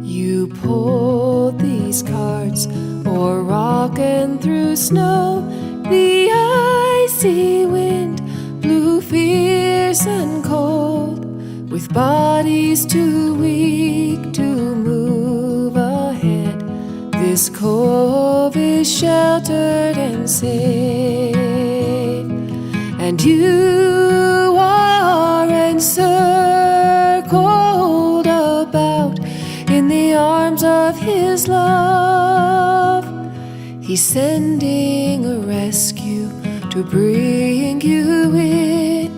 You pulled these carts or rockin' through snow. The icy wind blew fierce and cold, with bodies too weak to move ahead. This cove is sheltered and safe, and you are encircled about in the arms of His love. He's sending a rescue to bring you in.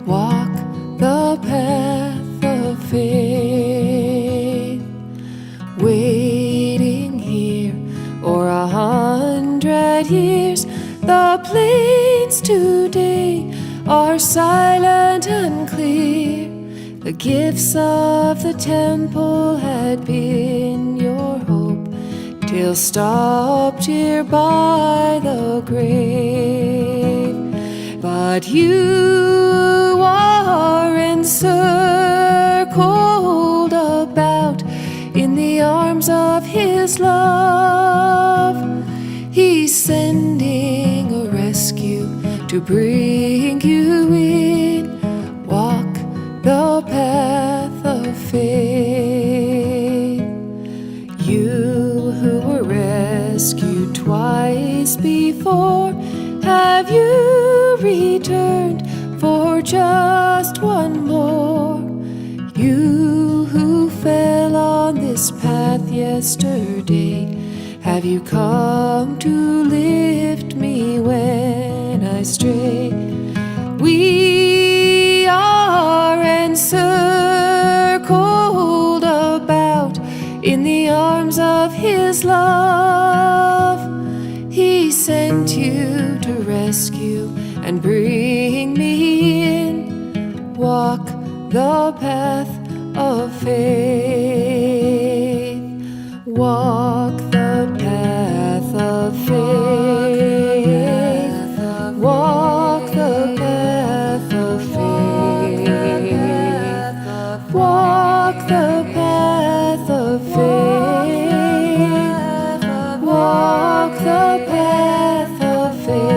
Walk the path of faith, waiting here or 100 years. The plains today are silent and clear. The gifts of the temple had been your hope, till stopped here by the grave. But you are encircled about in the arms of His love. He's sending a rescue to bring you in. Walk the path of faith. You who were rescued twice before, have you returned for just one more? You who fell on this path yesterday, have you come to lift me when I stray? We are encircled about in the arms of His love. He sent you to rescue and bring me in. Walk the path of faith. Walk the path of faith. Walk the path of faith. Walk the path of faith. Walk the path of faith.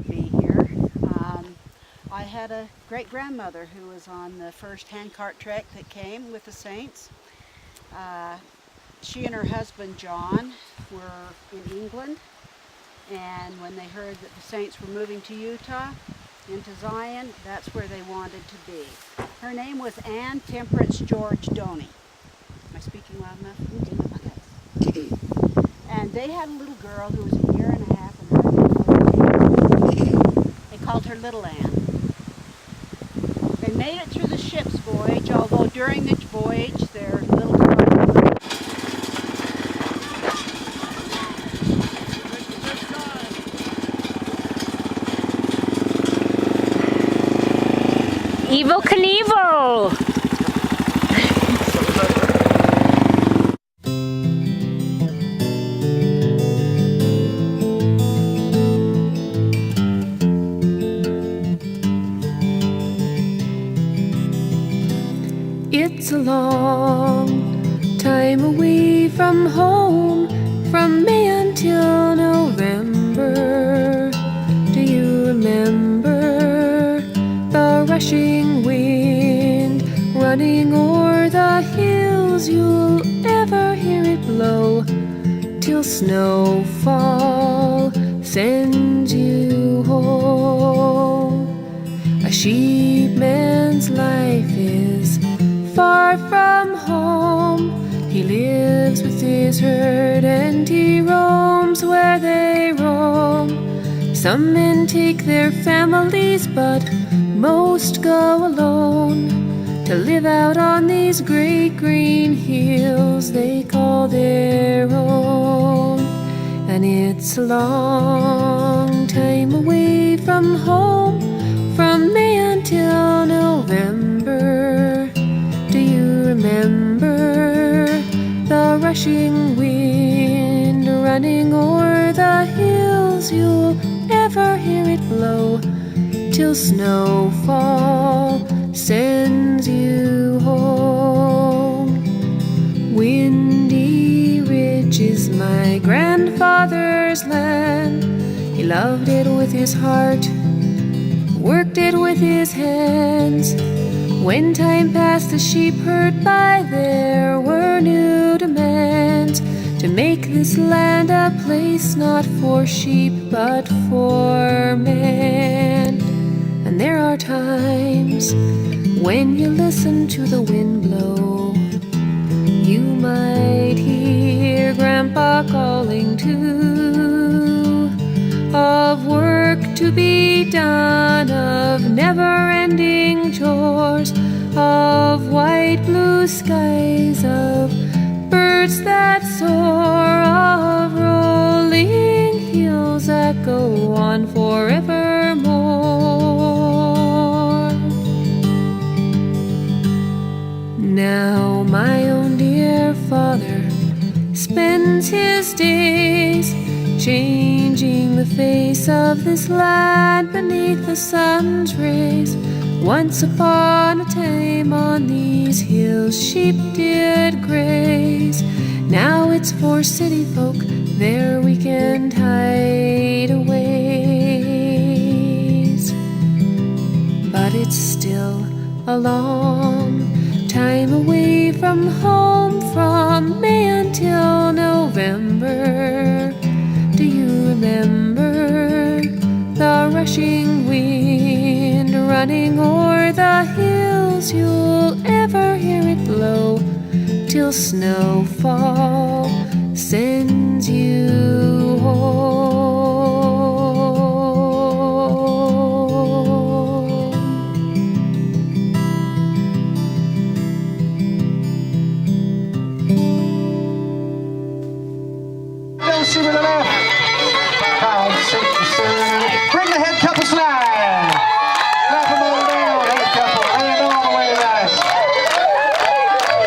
Be here. I had a great-grandmother who was on the first handcart trek that came with the Saints. She and her husband John were in England, and when they heard that the Saints were moving to Utah, into Zion, that's where they wanted to be. Her name was Ann Temperance George Doney. Am I speaking loud enough? Okay. And they had a little girl who was a year and a half, and they called her Little Ann. They made it through the ship's voyage, although during the voyage their little girl... Evel Knievel! it's a long time away from home, from May until November. Do you remember the rushing wind running o'er the hills? You'll ever hear it blow till snowfall sends you home. A sheepman's life is far from home. He lives with his herd and he roams where they roam. Some men take their families, but most go alone to live out on these great green hills they call their own. And it's a long time away from home, from May until November. Do you remember the rushing wind running o'er the hills? You'll ever hear it blow till snowfall sends you home. Windy Ridge is my grandfather's land. He loved it with his heart, worked it with his hands. When time passed, the sheep herd by, there were new demands to make this land a place not for sheep but for man. And there are times when you listen to the wind blow, you might hear Grandpa calling too, of work to be done, of never-ending chores, of white blue skies, of birds that soar, of rolling hills that go on forevermore. Now my own dear father spends his days changing the face of this land beneath the sun's rays. Once upon a time on these hills sheep did graze. Now it's for city folk their weekend hideaways. But it's still a long time away from home, from May until November. Do you remember the rushing wind running o'er the hills? You'll ever hear it blow till snowfall sends you home. Don't see me to left. 5, 6, 7. Bring the head couple slide. Clap them all down. Head couple. Land all the way right.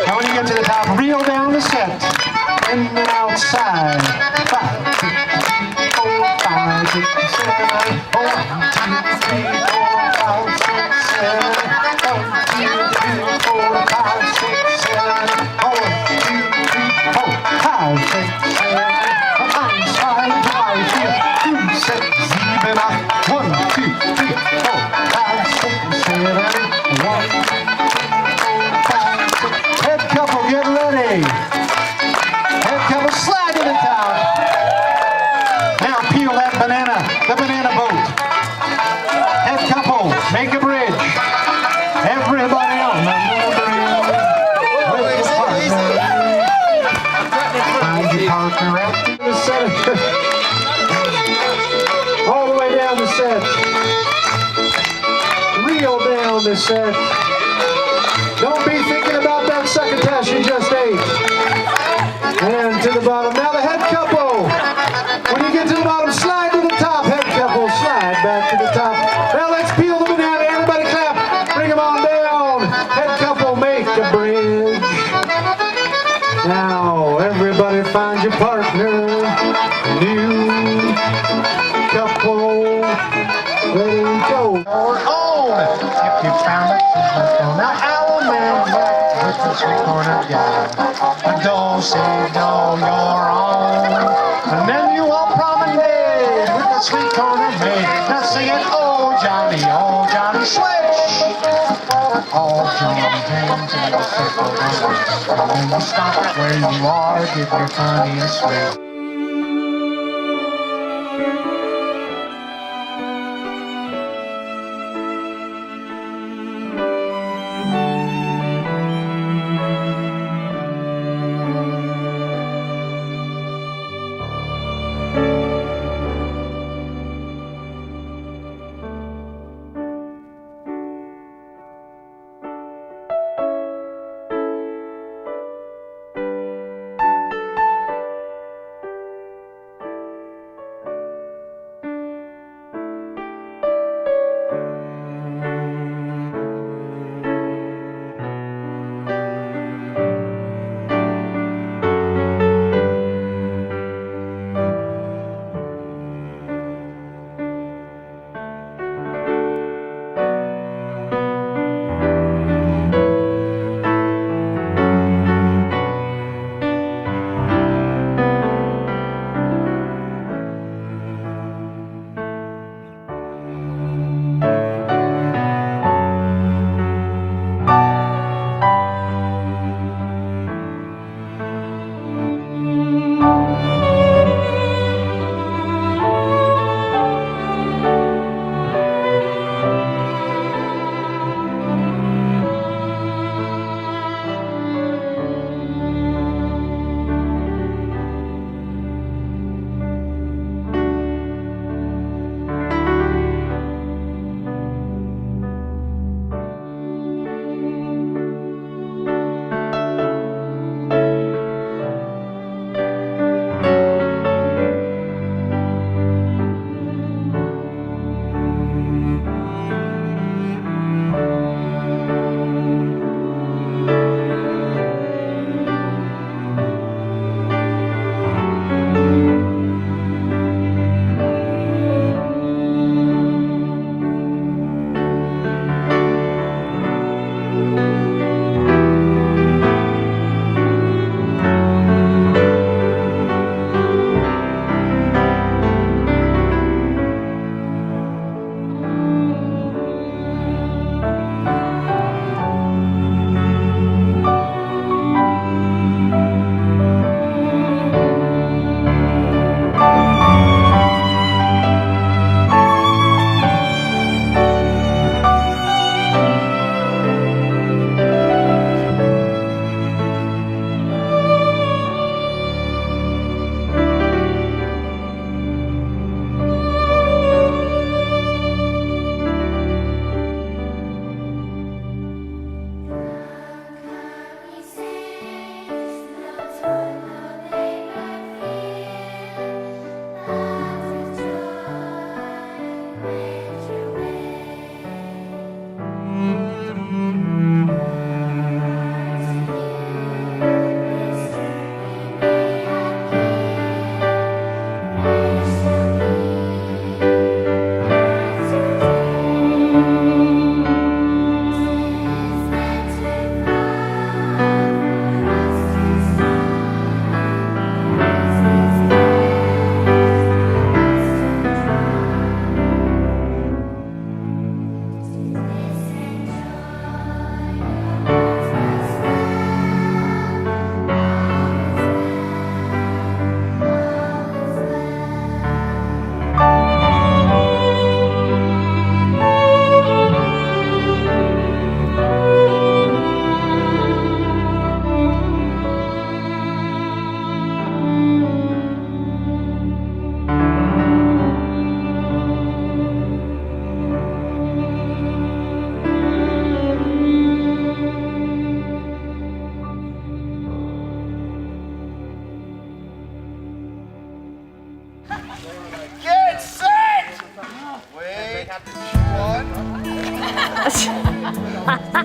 Now when you get to the top, reel down the set. In and outside. 5, 6, 4, 5, 6, 7, 8. 1, 2, 3, 4, 5, 6, 7. 1, 2, 3, 4, 5, 6, 7. 1, 2, 3, 4, 5, 6, 7. 1, 2, 3, 4, 5, 6, 7. 1, 2, 3, 4, 5, 6. Head couple, get ready. Head couple, slide to the top. Now peel that banana, the banana boat. Head couple, make a bridge. Everybody on the bridge. With your partner. Find your partner at the center. All the way down the set. Reel down the set. Don't be thinking about that succotash you just ate. And to the bottom. Now the head couple. When you get to the bottom, slide to the top. Head couple, slide back to the top. Now let's peel the banana. Everybody clap. Bring them on down. Head couple, make a bridge. Now everybody find your partner. New couple, ready to go. Or on. If you found it, now our man with the the sweet corn of yam. A do-si-do your own. And then you all promenade with the sweet corn of maid. Now sing it, oh Johnny, switch. Oh Johnny hands in the circle dance. And when you stop where you are, give your Connie a swing.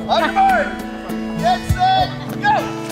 On your mark, get set, go!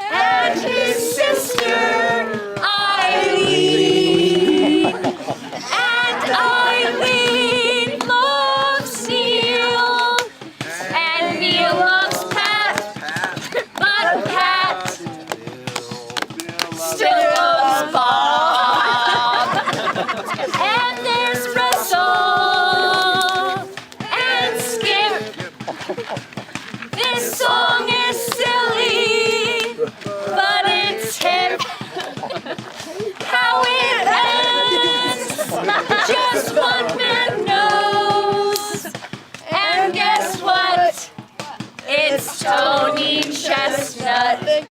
And his sister Eileen. And Eileen loves Neil. And Neil loves Pat. But Pat still loves Bob. And there's Russell and Skip. This song is silly, but it's hip. How it ends, just one man knows. And guess what? It's Tony Chestnut.